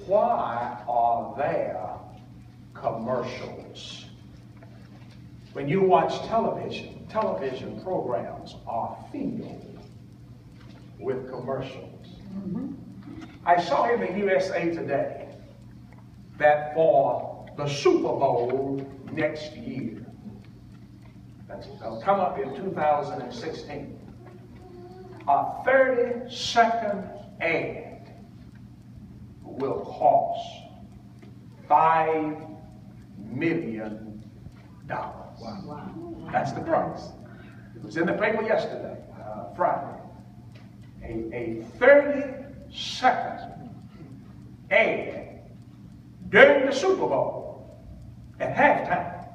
Why are there commercials? When you watch television, television programs are filled with commercials. I saw in the USA Today that for the Super Bowl next year, that'll come up in 2016, a 30-second ad will cost $5 million. Wow. That's the price. It was in the paper yesterday, Friday. A 30-second ad during the Super Bowl at halftime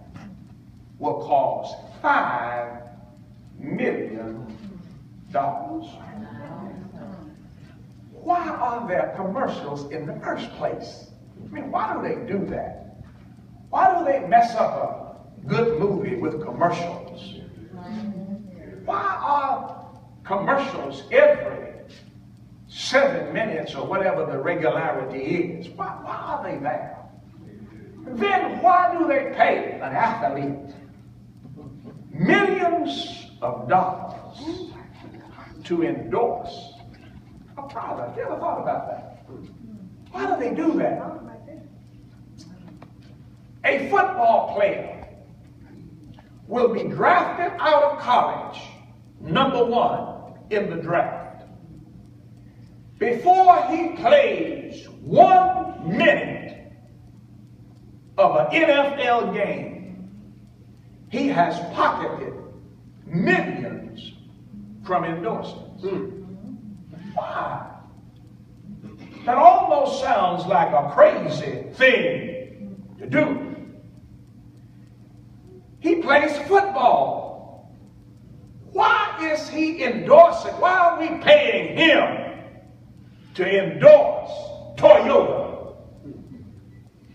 will cost $5 million. Why are there commercials in the first place? I mean, why do they do that? Why do they mess up a good movie with commercials? Why are commercials every 7 minutes or whatever the regularity is? Why are they there? Then why do they pay an athlete millions of dollars to endorse a product? You ever thought about that? Why do they do that? A football player will be drafted out of college #1 in the draft. Before he plays 1 minute of an NFL game, he has pocketed millions from endorsements. Why? That almost sounds like a crazy thing to do. He plays football. Why is he endorsing? Why are we paying him to endorse Toyota?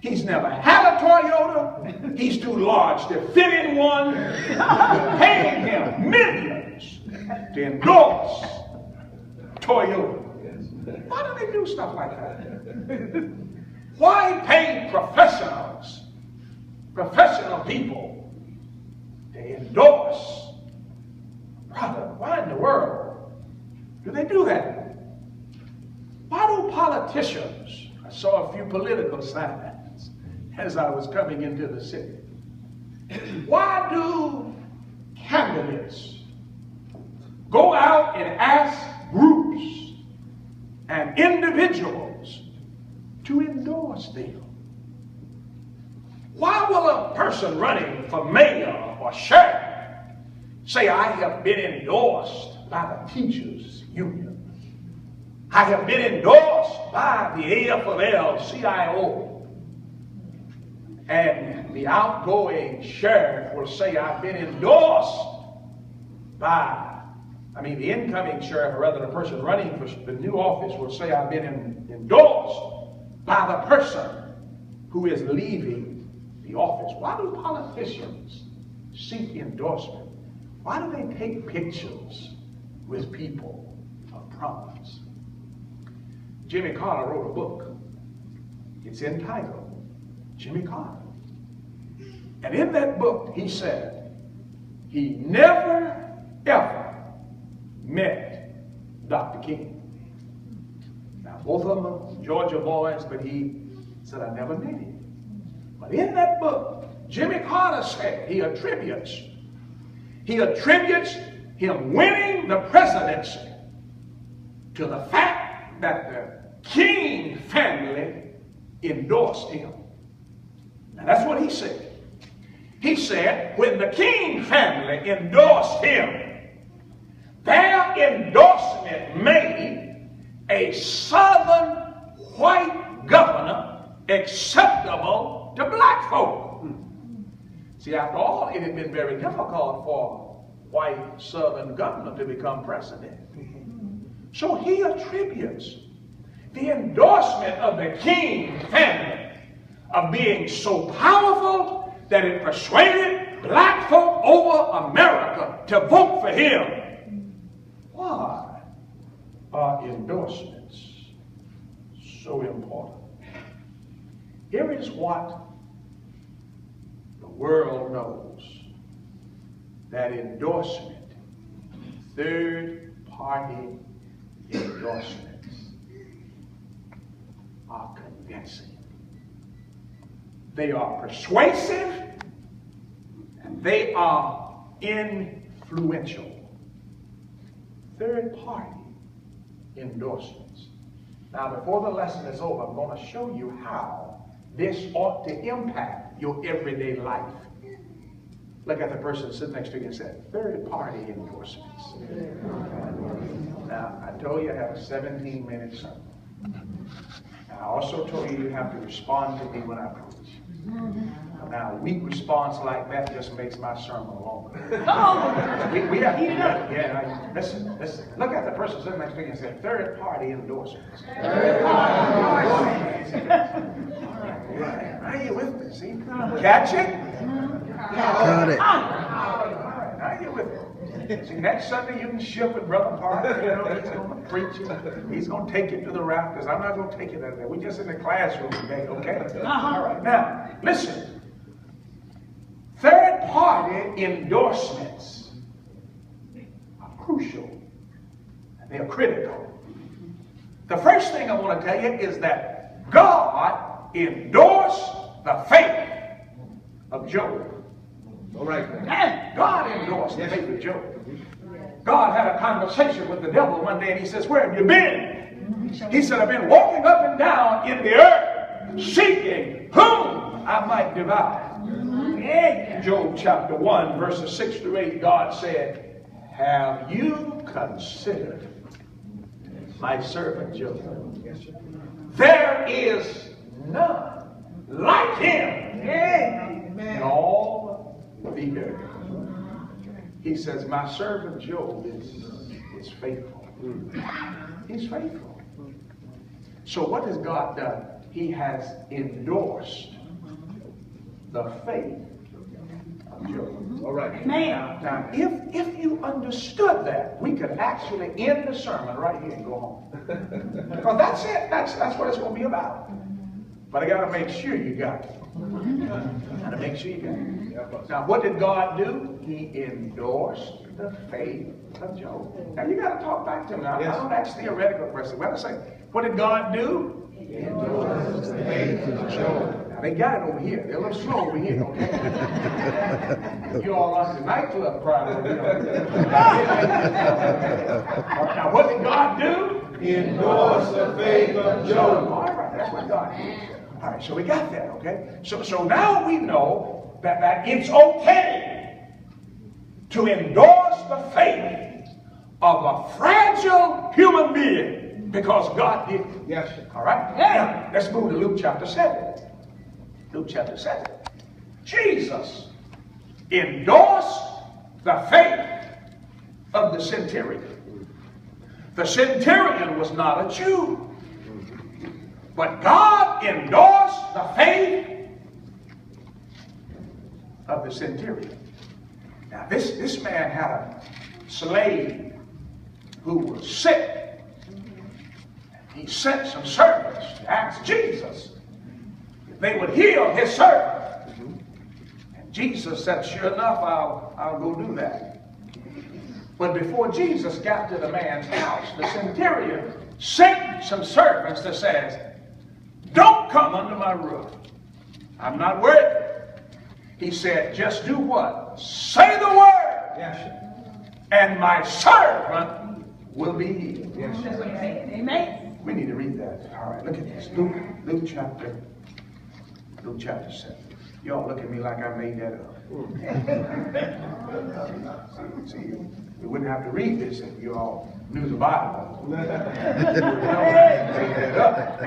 He's never had a Toyota. He's too large to fit in one. We're paying him millions to endorse Toyota. Why do they do stuff like that? Why pay professionals, professional people, to endorse a product? Why in the world do they do that? Why do politicians, I saw a few political signs as I was coming into the city. Why do candidates go out and ask groups and individuals to endorse them? Why will a person running for mayor or sheriff say, I have been endorsed by the teachers union? I have been endorsed by the AFL-CIO. And the outgoing sheriff will say, I've been endorsed by, the incoming sheriff, or rather the person running for the new office will say, I've been endorsed by the person who is leaving the office. Why do politicians seek endorsement? Why do they take pictures with people of prominence? Jimmy Carter wrote a book. It's entitled Jimmy Carter. And in that book, he said he never, ever met Dr. King. Now, both of them are Georgia boys, but he said, I never met him. But in that book, Jimmy Carter said he attributes him winning the presidency to the fact that the King family endorsed him. Now, that's what he said. He said, when the King family endorsed him, their endorsement made a Southern white governor acceptable to black folk. See, after all, it had been very difficult for white Southern governor to become president. So he attributes the endorsement of the King family of being so powerful that it persuaded black folk over America to vote for him. Why are endorsements so important? Here is what the world knows. That endorsement, third-party endorsements, are convincing. They are persuasive, and they are influential. Third-party endorsements. Now, before the lesson is over, I'm going to show you how this ought to impact your everyday life. Look at the person sitting next to you and say, third-party endorsements. Now, I told you I have a 17-minute sermon. I also told you you have to respond to me when I preach. Now, a weak response like that just makes my sermon longer. we have to, yeah, listen. Look at the person sitting next to you and say, third-party endorsements. Are you with me? See? Catch it? Got it. All right, now you're with it. See, next Sunday you can ship with Brother Parker. You know, he's going to preach. He's going to take it to the rafters. I'm not going to take it out of there. We're just in the classroom today, okay? All right. Now, listen. Third-party endorsements are crucial. They are critical. The first thing I want to tell you is that God endorsed the faith of Job. All right. God endorsed the faith of Job. God had a conversation with the devil one day and he says, where have you been? He said, I've been walking up and down in the earth, seeking whom I might devour. Job chapter 1, verses 6 through 8, God said, have you considered my servant Job? There is none like him in all the earth. He says, my servant Job is faithful. He's faithful. So what has God done? He has endorsed the faith of Job. All right. Now, if you understood that, we could actually end the sermon right here and go home. Because that's it. That's what it's going to be about. But I got to make sure you got it. Got to make sure you got it. Now, what did God do? He endorsed the faith of Job. Now, you got to talk back to him. Now, I don't ask theoretical questions. What I say? What did God do? He endorsed the faith of Job. Now, they got it over here. They're a little slow over here, okay? You all on the nightclub crowd over here. Now, what did God do? He endorsed the faith of Job. All right, that's what God did. All right, so we got that, okay? So now we know that it's okay to endorse the faith of a fragile human being because God did it. Yes. All right? Now, let's move to Luke chapter 7. Luke chapter 7. Jesus endorsed the faith of the centurion. The centurion was not a Jew. But God endorsed the faith of the centurion. Now, this man had a slave who was sick. He sent some servants to ask Jesus if they would heal his servant. And Jesus said, sure enough, I'll go do that. But before Jesus got to the man's house, the centurion sent some servants that says, don't come under my roof. I'm not worthy. He said, just do what? Say the word. Yes. And my servant will be healed. Yes. Amen. We need to read that. All right, look at this. Luke chapter 7. Y'all look at me like I made that up. See, we wouldn't have to read this if you all knew the Bible. Made that up.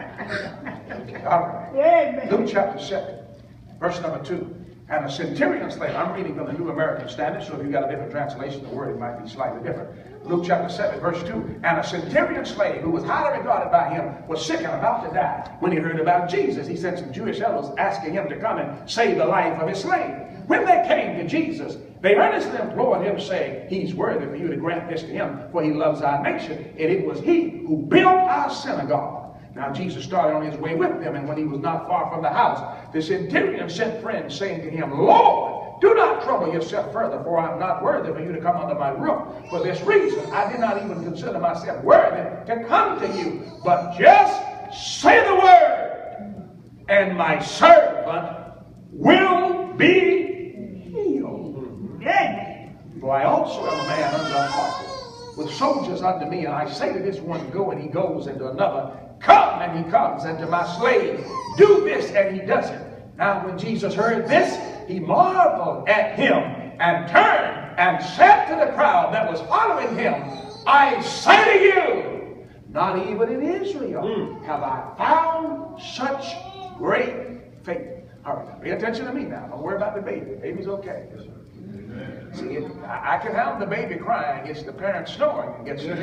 Okay, all right. Luke chapter 7, verse number 2. And a centurion slave, I'm reading from the New American Standard, so if you've got a different translation, the word might be slightly different. Luke chapter 7, verse 2. And a centurion slave, who was highly regarded by him, was sick and about to die. When he heard about Jesus, he sent some Jewish elders asking him to come and save the life of his slave. When they came to Jesus, they earnestly implored him, saying, he's worthy for you to grant this to him, for he loves our nation, and it was he who built our synagogue. Now Jesus started on his way with them, and when he was not far from the house, the centurion sent friends, saying to him, Lord, do not trouble yourself further, for I am not worthy for you to come under my roof. For this reason, I did not even consider myself worthy to come to you. But just say the word, and my servant will be healed. For I also am a man under authority, with soldiers under me, and I say to this one, go, and he goes, and to another, come, and he comes, and to my slave, do this, and he does it. Now when Jesus heard this, he marveled at him, and turned and said to the crowd that was following him, I say to you, not even in Israel have I found such great faith. All right, pay attention to me now. Don't worry about the baby. The baby's okay. See, I can have the baby crying. It's the parent snoring that gets it.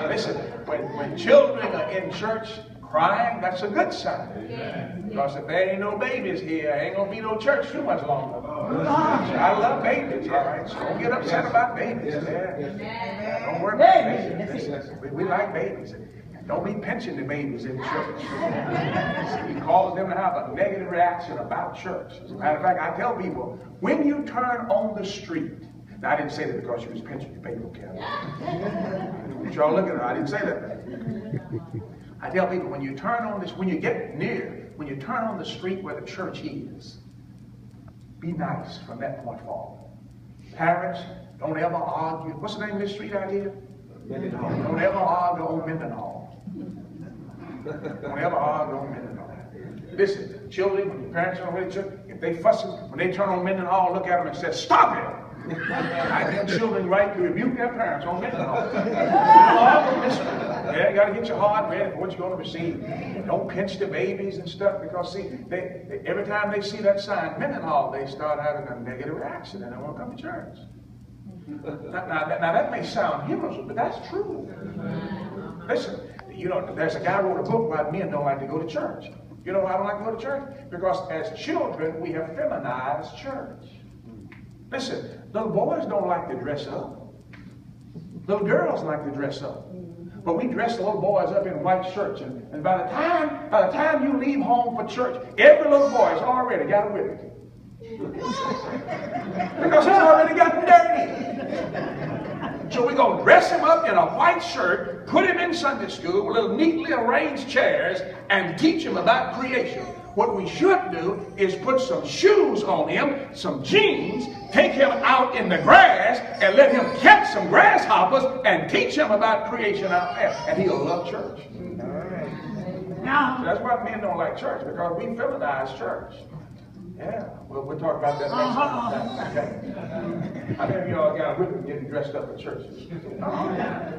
Listen, when children are in church crying, that's a good sign. Because if there ain't no babies here, ain't going to be no church too much longer. I love babies, all right? So don't get upset about babies. Don't worry about babies. We like babies. Don't be pinching the babies in church. He calls them to have a negative reaction about church. As a matter of fact, I tell people, when you turn on the street, now I didn't say that because you was pinching your baby, okay? Y'all look at her, I didn't say that. I tell people, when you turn on this, when you get near, when you turn on the street where the church is, be nice from that point forward. Parents, don't ever argue. What's the name of this street out here? Mendenhall. Don't ever argue on Mendenhall. Don't ever argue on Mendenhall. Listen, children, when your parents are ready to, if they fussing, when they turn on Mendenhall, look at them and say, stop it! I give children right to rebuke their parents on Mendenhall. Yeah, you got to get your heart ready for what you're going to receive. Don't pinch the babies and stuff, because see, they every time they see that sign, Mendenhall, they start having a negative reaction and they won't come to church. Now that may sound humorous, but that's true. Listen, you know, there's a guy who wrote a book why men don't like to go to church. You know why I don't like to go to church? Because as children, we have feminized church. Listen, little boys don't like to dress up. Little girls like to dress up. But we dress the little boys up in white shirts, and by the time you leave home for church, every little boy's already got a whipping. Because he's already gotten dirty. So we're going to dress him up in a white shirt, put him in Sunday school with little neatly arranged chairs, and teach him about creation. What we should do is put some shoes on him, some jeans, take him out in the grass, and let him catch some grasshoppers and teach him about creation out there. And he'll love church. So that's why men don't like church, because we feminize church. Yeah, well, we'll talk about that next time. Okay. How many of y'all got a whipping getting dressed up at church?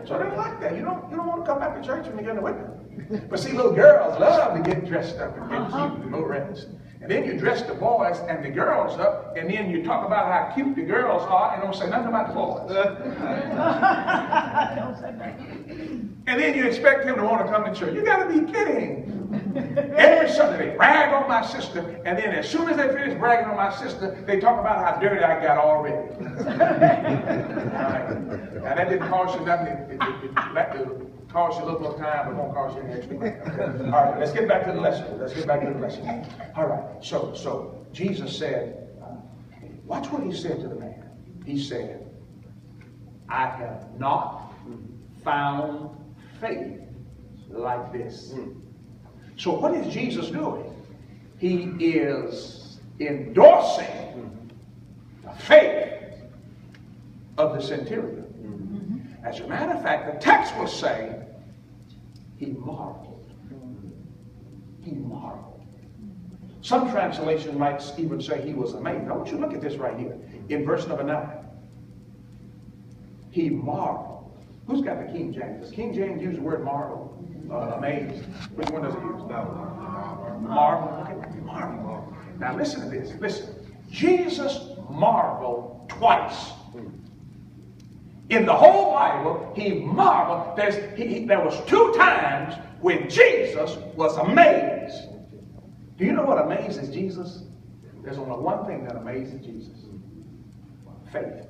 So they like that. You don't want to come back to church when you get a whipping. But see, little girls love to get dressed up and get cute, no rest. And then you dress the boys and the girls up, and then you talk about how cute the girls are, and don't say nothing about the boys. And then you expect him to want to come to church. You got to be kidding. Every Sunday they brag on my sister, and then as soon as they finish bragging on my sister, they talk about how dirty I got already. Right. Now that didn't cost you nothing. It cost you a little more time, but it won't cost you any extra money. Okay. All right, let's get back to the lesson. All right, so Jesus said, watch what he said to the man. He said, I have not found faith like this. So what is Jesus doing? He is endorsing the faith of the centurion. As a matter of fact, the text will say he marveled. He marveled. Some translations might even say he was amazed. I want you to look at this right here in verse number 9. He marveled. Who's got the King James? Does King James use the word marvel? Amazed. Which one does it use? Marvel. Okay. Marvel. Now listen to this. Listen. Jesus marveled twice. In the whole Bible, he marveled. There was 2 times when Jesus was amazed. Do you know what amazes Jesus? There's only one thing that amazes Jesus. Faith.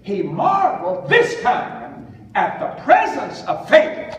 He marveled this time at the presence of faith,